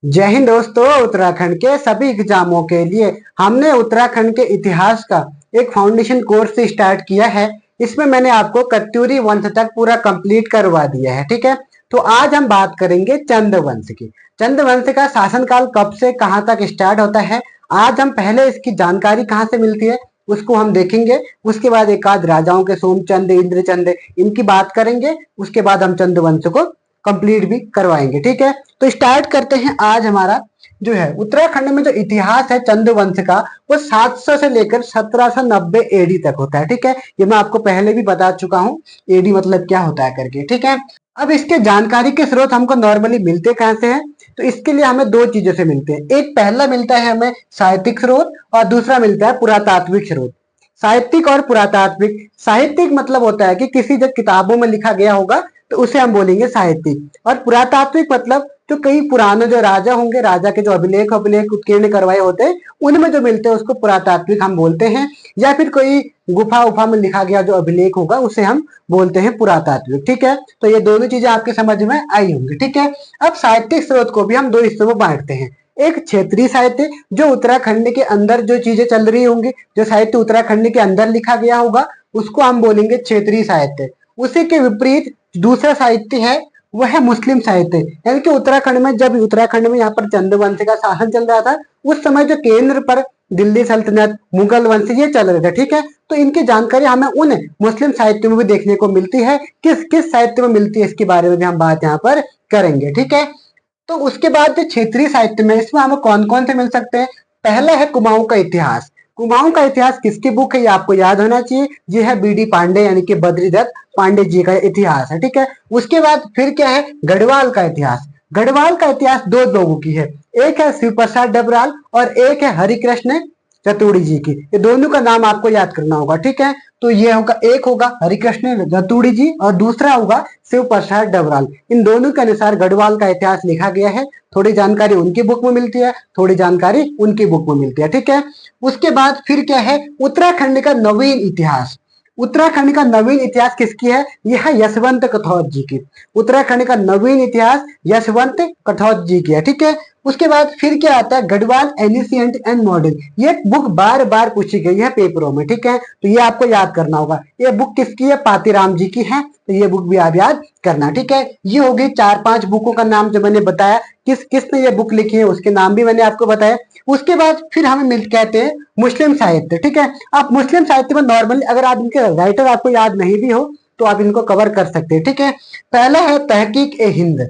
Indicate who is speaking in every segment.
Speaker 1: जय हिंद दोस्तों। उत्तराखंड के सभी एग्जामों के लिए हमने उत्तराखंड के इतिहास का एक फाउंडेशन कोर्स स्टार्ट किया है। इसमें मैंने आपको कत्यूरी वंश तक पूरा कंप्लीट करवा दिया है। ठीक है, तो आज हम बात करेंगे चंद वंश की। चंद वंश का शासनकाल कब से कहाँ तक स्टार्ट होता है, आज हम पहले इसकी जानकारी कहाँ से मिलती है उसको हम देखेंगे। उसके बाद एक आध राजाओं के सोमचंद, इंद्रचंद, इनकी बात करेंगे। उसके बाद हम चंद वंश को कंप्लीट भी करवाएंगे। ठीक है, तो स्टार्ट करते हैं। आज हमारा जो है उत्तराखंड में जो इतिहास है चंद वंश का, वो 700 से लेकर 1790 एडी तक होता है। ठीक है, ये मैं आपको पहले भी बता चुका हूँ एडी मतलब क्या होता है करके। ठीक है, अब इसके जानकारी के स्रोत हमको नॉर्मली मिलते कहाँ से हैं, तो इसके लिए हमें दो चीजों से मिलते हैं। एक पहला मिलता है हमें साहित्यिक स्रोत और दूसरा मिलता है पुरातात्विक स्रोत। साहित्यिक और पुरातात्विक, साहित्यिक मतलब होता है कि किसी जो किताबों में लिखा गया होगा तो उसे हम बोलेंगे साहित्यिक। और पुरातात्विक मतलब जो कई पुराने जो राजा होंगे, राजा के जो अभिलेख अभिलेख उत्कीर्ण करवाए होते हैं उनमें जो मिलते हैं उसको पुरातात्विक हम बोलते हैं। या फिर कोई गुफा उफा में लिखा गया जो अभिलेख होगा उसे हम बोलते हैं पुरातात्विक। ठीक है, तो ये दोनों चीजें आपके समझ में आई होंगी। ठीक है, अब साहित्यिक स्रोत को भी हम दो हिस्सों में बांटते हैं। एक क्षेत्रीय साहित्य, जो उत्तराखंड के अंदर जो चीजें चल रही होंगी, जो साहित्य उत्तराखंड के अंदर लिखा गया होगा उसको हम बोलेंगे क्षेत्रीय साहित्य। उसी के विपरीत दूसरा साहित्य है वह है मुस्लिम साहित्य। यानी कि उत्तराखंड में जब उत्तराखंड में यहाँ पर चंद वंश का शासन चल रहा था उस समय जो केंद्र पर दिल्ली सल्तनत, मुगल वंश ये चल रहे थे। ठीक है, तो इनकी जानकारी हमें उन मुस्लिम साहित्य में भी देखने को मिलती है। किस किस साहित्य में मिलती है इसके बारे में भी हम बात यहाँ पर करेंगे। ठीक है, तो उसके बाद जो क्षेत्रीय साहित्य में इसमें हमें कौन कौन से मिल सकते हैं। पहला है कुमाऊं का इतिहास। कुमाऊं का इतिहास किसकी बुक है ये आपको याद होना चाहिए। ये है बी डी पांडे यानी कि बद्रीदत्त पांडे जी का इतिहास है। ठीक है, उसके बाद फिर क्या है गढ़वाल का इतिहास। गढ़वाल का इतिहास दो लोगों की है, एक है शिव प्रसाद डबराल और एक है हरिकृष्ण रतूड़ी जी की। ये दोनों का नाम आपको याद करना होगा। ठीक है, तो ये होगा, एक होगा हरिकृष्ण रतूड़ी जी और दूसरा होगा शिव प्रसाद डबराल। इन दोनों के अनुसार गढ़वाल का इतिहास लिखा गया है। थोड़ी जानकारी उनकी बुक में मिलती है, थोड़ी जानकारी उनकी बुक में मिलती है। ठीक है, उसके बाद फिर क्या है उत्तराखंड का नवीन इतिहास। उत्तराखंड का नवीन इतिहास किसकी है, यह है यशवंत कथौत जी की। उत्तराखंड का नवीन इतिहास यशवंत कथौत जी की है। ठीक है, उसके बाद फिर क्या आता है गढ़वाल एनिशिएंट एंड मॉडर्न। ये बुक बार बार पूछी गई है पेपरों में। ठीक है, तो ये आपको याद करना होगा। ये बुक किसकी है, पातीराम जी की है, तो ये बुक भी आप याद करना। ठीक है, ये होगी चार पांच बुकों का नाम जो मैंने बताया, किस किसने ये बुक लिखी है उसके नाम भी मैंने आपको बताया। उसके बाद फिर हमें मिल कहते हैं मुस्लिम साहित्य। ठीक है, आप मुस्लिम साहित्य में नॉर्मली अगर आप इनके राइटर आपको याद नहीं भी हो तो आप इनको कवर कर सकते हैं। ठीक है, पहला है तहकीक ए हिंद।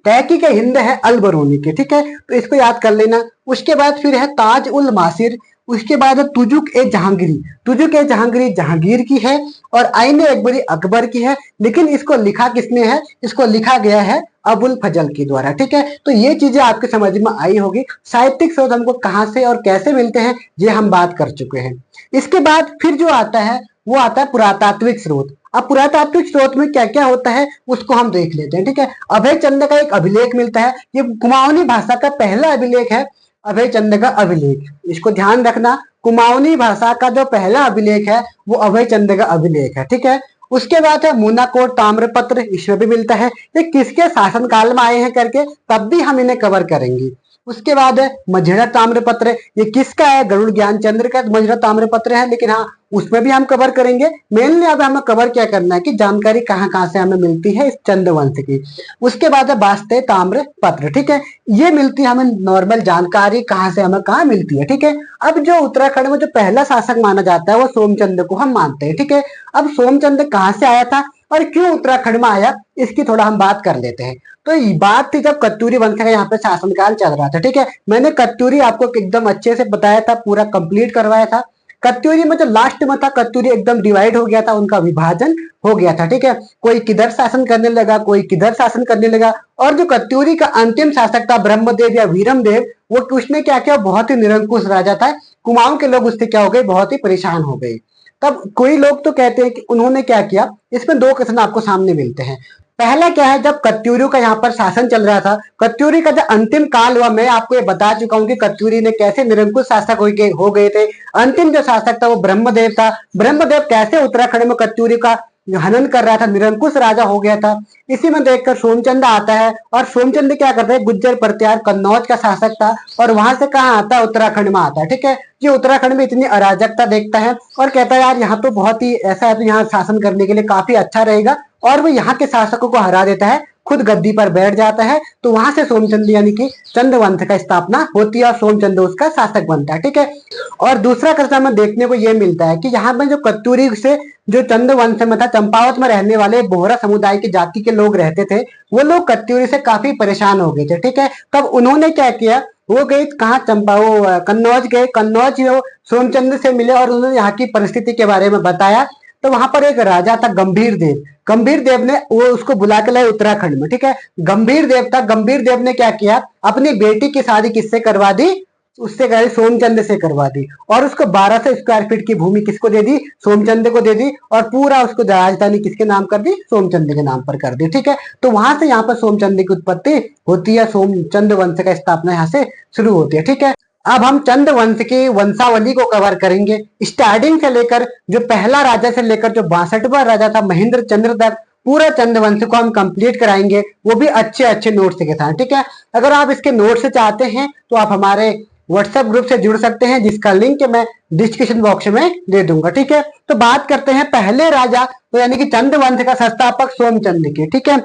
Speaker 1: तहकीक ए हिंद है अल बरूनी की। ठीक है, तो इसको याद कर लेना। उसके बाद फिर है ताज उल मासिर। उसके बाद है तुजुक ए जहांगीरी। तुजुक ए जहांगीरी जहांगीर की है और आईन अकबरी अकबर की है। लेकिन इसको लिखा किसने है, इसको लिखा गया है अबुल फजल के द्वारा। ठीक है, तो ये चीजें आपके समझ में आई होगी। साहित्यिक स्रोत हमको कहाँ से और कैसे मिलते हैं ये हम बात कर चुके हैं। इसके बाद फिर जो आता है वो आता है पुरातात्विक स्रोत। अब पुरातात्विक स्रोत में क्या क्या होता है उसको हम देख लेते हैं। ठीक है, अभय चंद का एक अभिलेख मिलता है। ये कुमाऊनी भाषा का पहला अभिलेख है, अभय चंद का अभिलेख। इसको ध्यान रखना, कुमाऊनी भाषा का जो पहला अभिलेख है वो अभय चंद का अभिलेख है। ठीक है, उसके बाद है मूनाकोट ताम्रपत्र, इसमें भी मिलता है। ये किसके शासनकाल में आए हैं करके तब भी हम इन्हें कवर करेंगे। उसके बाद है मझेरा ताम्रपत्र। ये किसका है, गरुड़ ज्ञान चंद्र का मझेरा ताम्रपत्र है, लेकिन हाँ उसमें भी हम कवर करेंगे। मेनली अब हमें कवर क्या करना है कि जानकारी कहाँ कहाँ से हमें मिलती है इस चंद वंश की। उसके बाद है वास्ते ताम्रपत्र। ठीक है, ये मिलती है हमें नॉर्मल जानकारी कहाँ से हमें कहाँ मिलती है। ठीक है, अब जो उत्तराखंड में जो पहला शासक माना जाता है वो सोमचंद को हम मानते हैं। ठीक है, अब सोमचंद कहाँ से आया था और क्यों उत्तराखंड में आया इसकी थोड़ा हम बात कर लेते हैं। तो ये बात थी जब कत्यूरी वंश का यहाँ पे शासनकाल चल रहा था। ठीक है, मैंने कत्यूरी आपको एकदम अच्छे से बताया था, पूरा कंप्लीट करवाया था। कत्यूरी में जो लास्ट में था कत्यूरी एकदम डिवाइड हो गया था, उनका विभाजन हो गया था। ठीक है, कोई किधर शासन करने लगा, कोई किधर शासन करने लगा। और जो कत्यूरी का अंतिम शासक था ब्रह्मदेव या वीरमदेव, वो उसने क्या किया, बहुत ही निरंकुश राजा था। कुमाऊं के लोग उससे क्या हो गए, बहुत ही परेशान हो गए। तब कोई लोग तो कहते हैं कि उन्होंने क्या किया, इसमें दो कथन आपको सामने मिलते हैं। पहला क्या है, जब कत्यूरी का यहाँ पर शासन चल रहा था, कत्यूरी का जो अंतिम काल हुआ, मैं आपको ये बता चुका हूँ कि कत्यूरी ने कैसे निरंकुश शासक हो गए थे। अंतिम जो शासक था वो ब्रह्मदेव था। ब्रह्मदेव कैसे उत्तराखंड में कत्यूरी का हनन कर रहा था, निरंकुश राजा हो गया था। इसी में देखकर सोमचंद आता है और सोमचंद क्या करता है, गुज्जर प्रत्यार कन्नौज का शासक था और वहां से कहाँ आता है, उत्तराखंड में आता है। ठीक है, ये उत्तराखंड में इतनी अराजकता देखता है और कहता है यार यहाँ तो बहुत ही ऐसा है, तो यहाँ शासन करने के लिए काफी अच्छा रहेगा, और वो यहाँ के शासकों को हरा देता है, खुद गद्दी पर बैठ जाता है। तो वहां से सोमचंद यानी कि चंद वंश का स्थापना होती है और सोमचंद उसका शासक बनता है। ठीक है, और दूसरा कर्जा में देखने को यह मिलता है कि यहाँ पर जो कत्यूरी से जो चंद वंश में था, चंपावत में रहने वाले बोहरा समुदाय की जाति के लोग रहते थे, वो लोग कत्यूरी से काफी परेशान हो गए थे। ठीक है, तब उन्होंने क्या किया, वो गए कहाँ, चंपा वो कन्नौज गए, कन्नौज वो सोमचंद से मिले और उन्होंने यहाँ की परिस्थिति के बारे में बताया। तो वहां पर एक राजा था गंभीर देव, गंभीर देव ने वो उसको बुला के लाए उत्तराखंड में। ठीक है, गंभीर देव था, गंभीर देव ने क्या किया, अपनी बेटी की शादी किससे करवा दी, उससे कह सोमचंद से करवा दी, और उसको 1200 स्क्वायर फीट की भूमि किसको दे दी, सोमचंद को दे दी, और पूरा उसको राजधानी किसके नाम कर दी, सोमचंद के नाम पर कर दी। ठीक है, तो वहां से यहाँ पर सोमचंद की उत्पत्ति होती है, सोमचंद वंश का स्थापना यहाँ से शुरू होती है। ठीक है, अब हम चंद वंश की वंशावली को कवर करेंगे, स्टार्टिंग से लेकर जो पहला राजा से लेकर जो 62वां राजा था महेंद्र चंद्र तक, पूरा चंद वंश को हम कंप्लीट कराएंगे, वो भी अच्छे अच्छे नोट्स के साथ। ठीक है, अगर आप इसके नोट्स चाहते हैं तो आप हमारे व्हाट्सएप ग्रुप से जुड़ सकते हैं, जिसका लिंक मैं डिस्क्रिप्शन बॉक्स में दे दूंगा। ठीक है, तो बात करते हैं पहले राजा, तो यानी कि चंद वंश का संस्थापक सोमचंद के। ठीक है,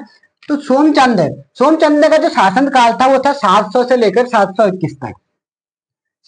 Speaker 1: तो सोमचंद का जो शासन काल था वो था 700 से लेकर 721 तक,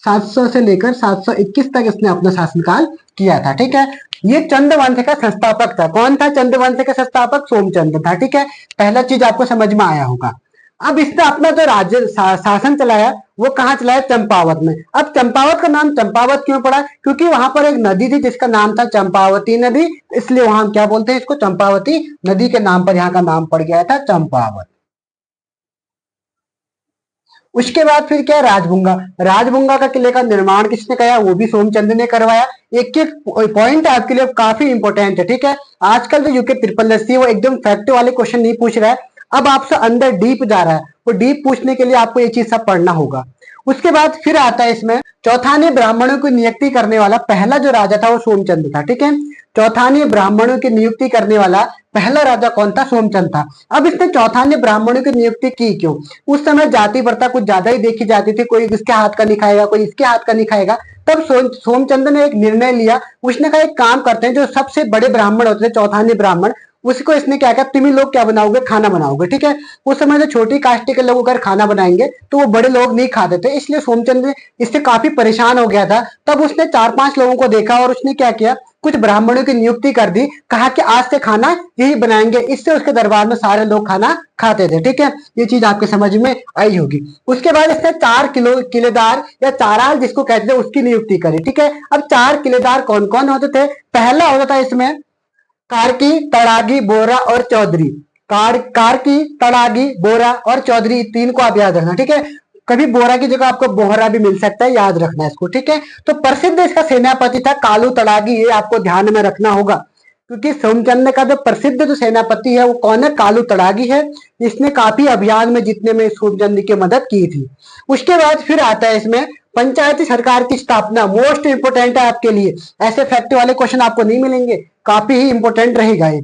Speaker 1: 700 से लेकर 721 तक इसने अपना शासनकाल किया था। ठीक है, ये चंद वंश का संस्थापक था। कौन था चंद वंश का संस्थापक, सोमचंद था। ठीक है, पहला चीज आपको समझ में आया होगा। अब इसने अपना जो राज्य शासन चलाया वो कहाँ चलाया, चंपावत में। अब चंपावत का नाम चंपावत क्यों पड़ा, क्योंकि वहां पर एक नदी थी जिसका नाम था चंपावती नदी, इसलिए वहां क्या बोलते हैं इसको, चंपावती नदी के नाम पर यहाँ का नाम पड़ गया था चंपावत। उसके बाद फिर क्या, राजभुंगा, राजभुंगा का किले का निर्माण किसने किया, वो भी सोमचंद ने करवाया। एक एक पॉइंट आपके लिए काफी इंपॉर्टेंट है। ठीक है, आजकल जो यूके ट्रिपल एस है वो एकदम फैक्ट वाले क्वेश्चन नहीं पूछ रहा है, अब आपसे अंदर डीप जा रहा है, वो डीप पूछने के लिए आपको ये चीज सब पढ़ना होगा। उसके बाद फिर आता है इसमें चौथानी ब्राह्मणों की नियुक्ति करने वाला पहला जो राजा था वो सोमचंद था। ठीक है, चौथानी ब्राह्मणों की नियुक्ति करने वाला पहला राजा कौन था, सोमचंद था। अब इसने चौथानी ब्राह्मणों की नियुक्ति की क्यों, उस समय जाति प्रथा कुछ ज्यादा ही देखी जाती थी, कोई इसके हाथ का नहीं खाएगा, कोई इसके हाथ का नहीं खाएगा। तब सोमचंद ने एक निर्णय लिया, उसने कहा एक काम करते हैं, जो सबसे बड़े ब्राह्मण होते थे चौथानी ब्राह्मण, उसको इसने क्या किया, तुम ही लोग क्या बनाओगे, खाना बनाओगे। ठीक है, उस समय जो छोटी कास्ट के लोग अगर खाना बनाएंगे तो वो बड़े लोग नहीं खाते थे, इसलिए सोमचंद इससे काफी परेशान हो गया था। तब उसने 4-5 लोगों को देखा और उसने क्या किया, कुछ ब्राह्मणों की नियुक्ति कर दी, कहा कि आज से खाना यही बनाएंगे। इससे उसके दरबार में सारे लोग खाना खाते थे। ठीक है, ये चीज आपके समझ में आई होगी। उसके बाद इसने 4 किलेदार या चाराल जिसको कहते थे उसकी नियुक्ति करी। ठीक है, अब 4 किलेदार कौन कौन होते थे, पहला होता था इसमें कार्की, तड़ागी, बोरा और चौधरी। कार्की, तड़ागी, बोरा और चौधरी, तीन को आप याद रखना। ठीक है, कभी बोरा की जगह आपको बोहरा भी मिल सकता है, याद रखना इसको। ठीक है, तो प्रसिद्ध इसका सेनापति था कालू तड़ागी, ये आपको ध्यान में रखना होगा, क्योंकि सोमचंद का जो प्रसिद्ध जो सेनापति है वो कौन है, कालू तड़ागी है। इसने काफी अभियान में जीतने में सोमचंद की मदद की थी। उसके बाद फिर आता है इसमें पंचायती सरकार की स्थापना, मोस्ट इंपोर्टेंट है आपके लिए, ऐसे फैक्ट वाले क्वेश्चन आपको नहीं मिलेंगे, काफी ही इंपोर्टेंट रहेगा ये।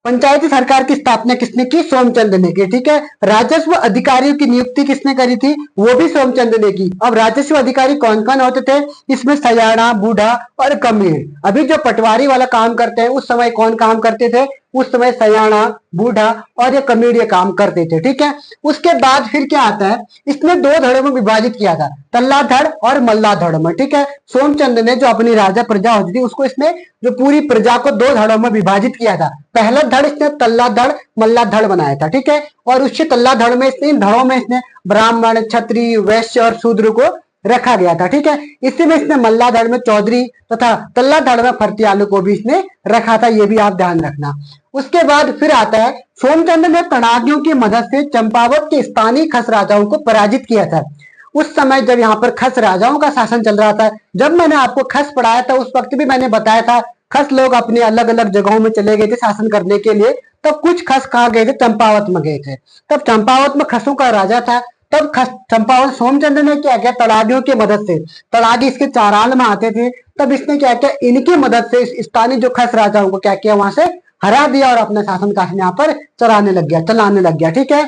Speaker 1: पंचायती सरकार की स्थापना किसने की, सोमचंद ने की। ठीक है, राजस्व अधिकारियों की नियुक्ति किसने करी थी, वो भी सोमचंद ने की। अब राजस्व अधिकारी कौन कौन होते थे, इसमें सयाना, बूढ़ा और कमीर। अभी जो पटवारी वाला काम करते हैं उस समय कौन काम करते थे, उस समय सयाना, बूढ़ा और ये कमीर ये काम करते थे। ठीक है, उसके बाद फिर क्या आता है, इसने 2 धड़ों में विभाजित किया था, तल्लाधड़ और मल्लाधड़ में। ठीक है, सोमचंद ने जो अपनी राजा प्रजा होती थी उसको इसने जो पूरी प्रजा को 2 धड़ों में विभाजित किया था। पहला धड़ इसने तल्लाधड़ मल्लाधड़ बनाया था। ठीक है, और उससे तल्लाधड़ में इसने, इन धड़ों में इसने ब्राह्मण, क्षत्रिय, वैश्य और शूद्र को रखा गया था। ठीक है, इसी में इसने मल्लाधड़ में चौधरी तथा तल्लाधड़ में फर्तियालू को भी इसने रखा था, ये भी आप ध्यान रखना। उसके बाद फिर आता है सोमचंद ने तड़ागियों की मदद से चंपावत के स्थानीय खस राजाओं को पराजित किया था। उस समय जब यहाँ पर खस राजाओं का शासन चल रहा था, जब मैंने आपको खस पढ़ाया था उस वक्त भी मैंने बताया था खस लोग अपने अलग अलग जगहों में चले गए थे शासन करने के लिए। तब कुछ खस कहाँ गए थे, चंपावत में गए थे। तब चंपावत में खसों का राजा था, तब चंपावत सोमचंद्र ने क्या किया, तड़ागियों की मदद से, तड़ागी इसके चाराल में आते थे, तब इसने क्या किया, इनकी मदद से स्थानीय जो खस राजाओं को क्या किया, वहां से हरा दिया और अपने शासन काल यहाँ पर चलाने लग गया। ठीक है।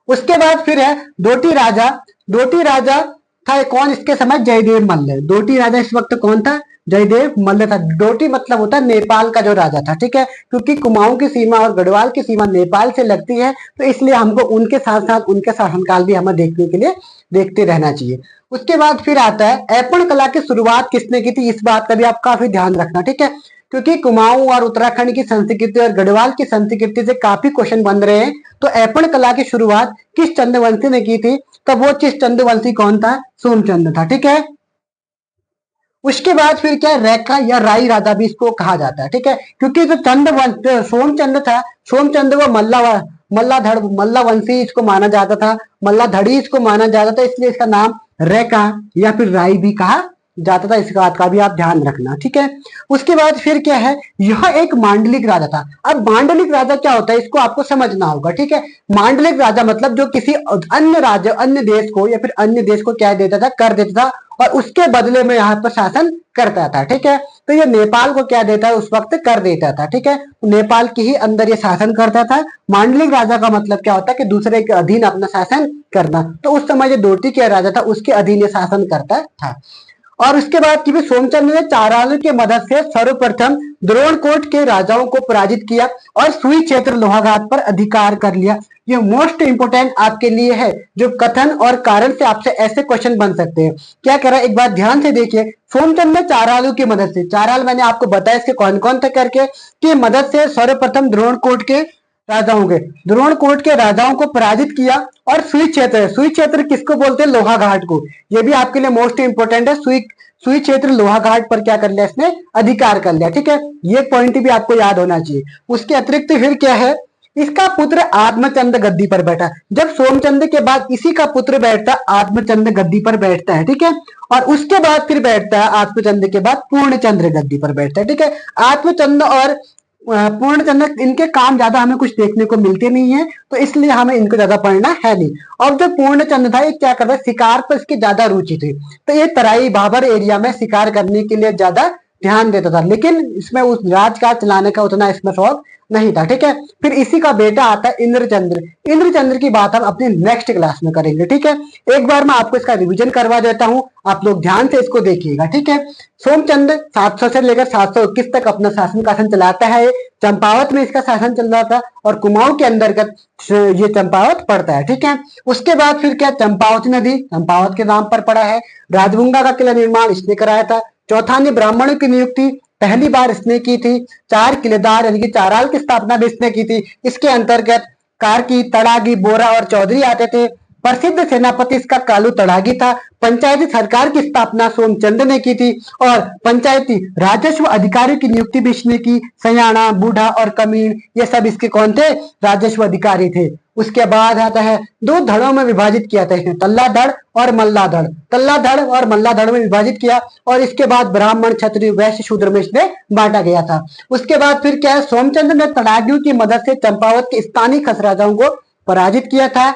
Speaker 1: उसके बाद फिर है डोटी राजा। डोटी राजा था कौन इसके समय, जयदेव मल्ल। डोटी राजा इस वक्त कौन था, जयदेव मल्ल था। डोटी मतलब होता है नेपाल का जो राजा था। ठीक है, क्योंकि कुमाऊं की सीमा और गढ़वाल की सीमा नेपाल से लगती है, तो इसलिए हमको उनके साथ साथ उनके शासनकाल भी हमें देखने के लिए देखते रहना चाहिए। उसके बाद फिर आता है ऐपण कला की शुरुआत किसने की थी, इस बात का भी आप काफी ध्यान रखना। ठीक है, क्योंकि कुमाऊं और उत्तराखंड की संस्कृति और गढ़वाल की संस्कृति से काफी क्वेश्चन बन रहे हैं। तो ऐपण कला की शुरुआत किस चंद्रवंशी ने की थी, तब वो किस चंद्रवंशी कौन था, सोमचंद्र था। ठीक है। उसके बाद फिर क्या, रैका या राई राजा भी इसको कहा जाता है। ठीक है, क्योंकि जो सोमचंद्र था, सोमचंद्र वो मल्ला वंशी इसको माना जाता था, मल्लाधड़ी इसको माना जाता था, इसलिए इसका नाम रैका या फिर राई भी कहा जाता था। इस बात का भी आप ध्यान रखना। ठीक है। उसके बाद फिर क्या है, यह एक मांडलिक राजा था। अब मांडलिक राजा क्या होता है, इसको आपको समझना होगा। ठीक है, मांडलिक राजा मतलब जो किसी अन्य राज्य, अन्य देश को या फिर अन्य देश को क्या देता था, कर देता था और उसके बदले में यहाँ पर शासन करता था। ठीक है, तो ये नेपाल को क्या देता है, उस वक्त कर देता था। ठीक है, नेपाल के ही अंदर ये शासन करता था। मांडलिक राजा का मतलब क्या होता है कि दूसरे के अधीन अपना शासन करना। तो उस समय जो डोटी के राजा था उसके अधीन ये शासन करता था। और उसके बाद की भी सोमचंद्र ने चाराल की मदद से सर्वप्रथम द्रोणकोट के राजाओं को पराजित किया और सुई क्षेत्र लोहाघाट पर अधिकार कर लिया। ये मोस्ट इंपोर्टेंट आपके लिए है, जो कथन और कारण से आपसे ऐसे क्वेश्चन बन सकते हैं। क्या कह रहा है, एक बार ध्यान से देखिए। सोमचंद्र ने चारालू की मदद से, चाराल मैंने आपको बताया इसके कौन कौन थे करके, की मदद से सर्वप्रथम द्रोणकोट के द्रोणकोट के राजाओं को पराजित किया और सुई क्षेत्र किसको बोलते हैं, लोहाघाट को। ये भी आपके लिए मोस्ट इंपोर्टेंट है। सुई क्षेत्र लोहाघाट पर क्या कर लिया, इसने अधिकार कर लिया। ठीक है, ये पॉइंट भी आपको याद होना चाहिए। उसके अतिरिक्त फिर क्या है, इसका पुत्र आत्मचंद गद्दी पर बैठा। जब सोमचंद्र के बाद इसी का पुत्र बैठता, आत्मचंद गद्दी पर बैठता है। ठीक है, और उसके बाद फिर बैठता है आत्मचंद के बाद पूर्णचंद्र गद्दी पर बैठता है। ठीक है, आत्मचंद और पूर्णचंद्र इनके काम ज्यादा हमें कुछ देखने को मिलते नहीं है, तो इसलिए हमें इनको ज्यादा पढ़ना है नहीं। और जो पूर्णचंद्र था ये क्या करता है, शिकार पर इसकी ज्यादा रुचि थी, तो ये तराई भाबर एरिया में शिकार करने के लिए ज्यादा ध्यान देता था, लेकिन इसमें उस राजकाज चलाने का उतना इसमें शौक नहीं था। ठीक है, फिर इसी का बेटा आता है इंद्रचंद्र। इंद्रचंद्र की बात हम अपनी नेक्स्ट क्लास में करेंगे। ठीक है, एक बार मैं आपको इसका रिवीजन करवा देता हूं, आप लोग ध्यान से इसको देखिएगा। ठीक है, सोमचंद्र 700 से लेकर 721 तक अपना शासन चलाता है। चंपावत में इसका शासन चल रहा था और कुमाऊं के अंतर्गत ये चंपावत पड़ता है। ठीक है, उसके बाद फिर क्या, चंपावत नदी चंपावत के नाम पर पड़ा है। राजभुंगा का किला निर्माण इसने कराया था। चौथानी ब्राह्मणों की नियुक्ति पहली बार इसने की थी। 4 किलेदार यानी कि चाराल की स्थापना भी इसने की थी। इसके अंतर्गत कार्की, तड़ागी, बोरा और चौधरी आते थे। प्रसिद्ध सेनापति इसका कालू तड़ागी था। पंचायती सरकार की स्थापना सोमचंद्र ने की थी और पंचायती राजस्व अधिकारी की नियुक्ति भी इसने की। सयाना, बूढ़ा और कमीण ये सब इसके कौन थे, राजस्व अधिकारी थे। उसके बाद आता है 2 धड़ों में विभाजित किया था इसने, तल्ला धड़ और मल्ला धड़। तल्ला धड़ और मल्ला धड़ में विभाजित किया और इसके बाद ब्राह्मण, क्षत्रिय, वैश्य, शूद्र में इसने बांटा गया था। उसके बाद फिर क्या है, सोमचंद्र ने तड़ागियों की मदद से चंपावत के स्थानीय खस राजाओं को पराजित किया था।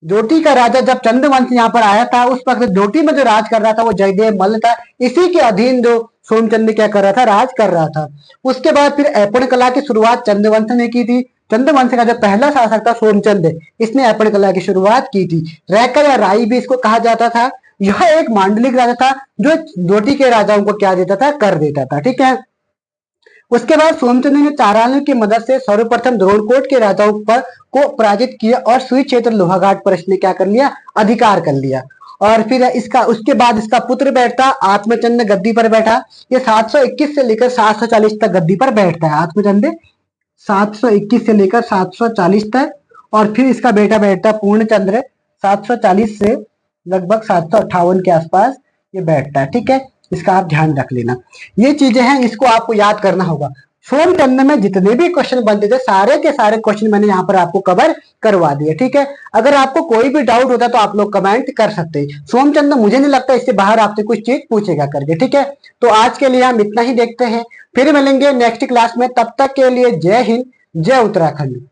Speaker 1: डोटी का राजा जब चंद्रवंश यहाँ पर आया था, उस वक्त डोटी में जो राज कर रहा था वो जयदेव मल्ल था। इसी के अधीन जो सोमचंद्र क्या कर रहा था, राज कर रहा था। उसके बाद फिर ऐपण कला की शुरुआत चंद्रवंश ने की थी। चंद्रवंश का जो पहला शासक था सोमचंद्र, इसने ऐपण कला की शुरुआत की थी। रैका या राई भी इसको कहा जाता था। यह एक मांडलिक राजा था जो डोटी के राजाओं को क्या देता था, कर देता था। ठीक है, उसके बाद सोमचंद्र ने चारालों की मदद से सर्वप्रथम द्रोणकोट के राजाओं पर को पराजित किया और सुई क्षेत्र लोहाघाट पर इसने क्या कर लिया, अधिकार कर लिया। और फिर इसका उसके बाद इसका पुत्र बैठता आत्मचंद गद्दी पर बैठा। ये 721 से लेकर 740 तक गद्दी पर बैठता है आत्मचंद, 721 से लेकर 740 तक। और फिर इसका बेटा बैठता पूर्णचंद्र 740 से लगभग 758 के आसपास ये बैठता है। ठीक है, इसका आप ध्यान रख लेना। ये चीजें हैं, इसको आपको याद करना होगा। सोमचंद्र में जितने भी क्वेश्चन बनते थे सारे के सारे क्वेश्चन मैंने यहाँ पर आपको कवर करवा दिए। ठीक है, अगर आपको कोई भी डाउट होता तो आप लोग कमेंट कर सकते हैं। सोमचंद्र मुझे नहीं लगता इससे बाहर आपसे कुछ चीज पूछेगा करके। ठीक है, तो आज के लिए हम इतना ही देखते हैं, फिर मिलेंगे नेक्स्ट क्लास में। तब तक के लिए जय हिंद, जय उत्तराखंड।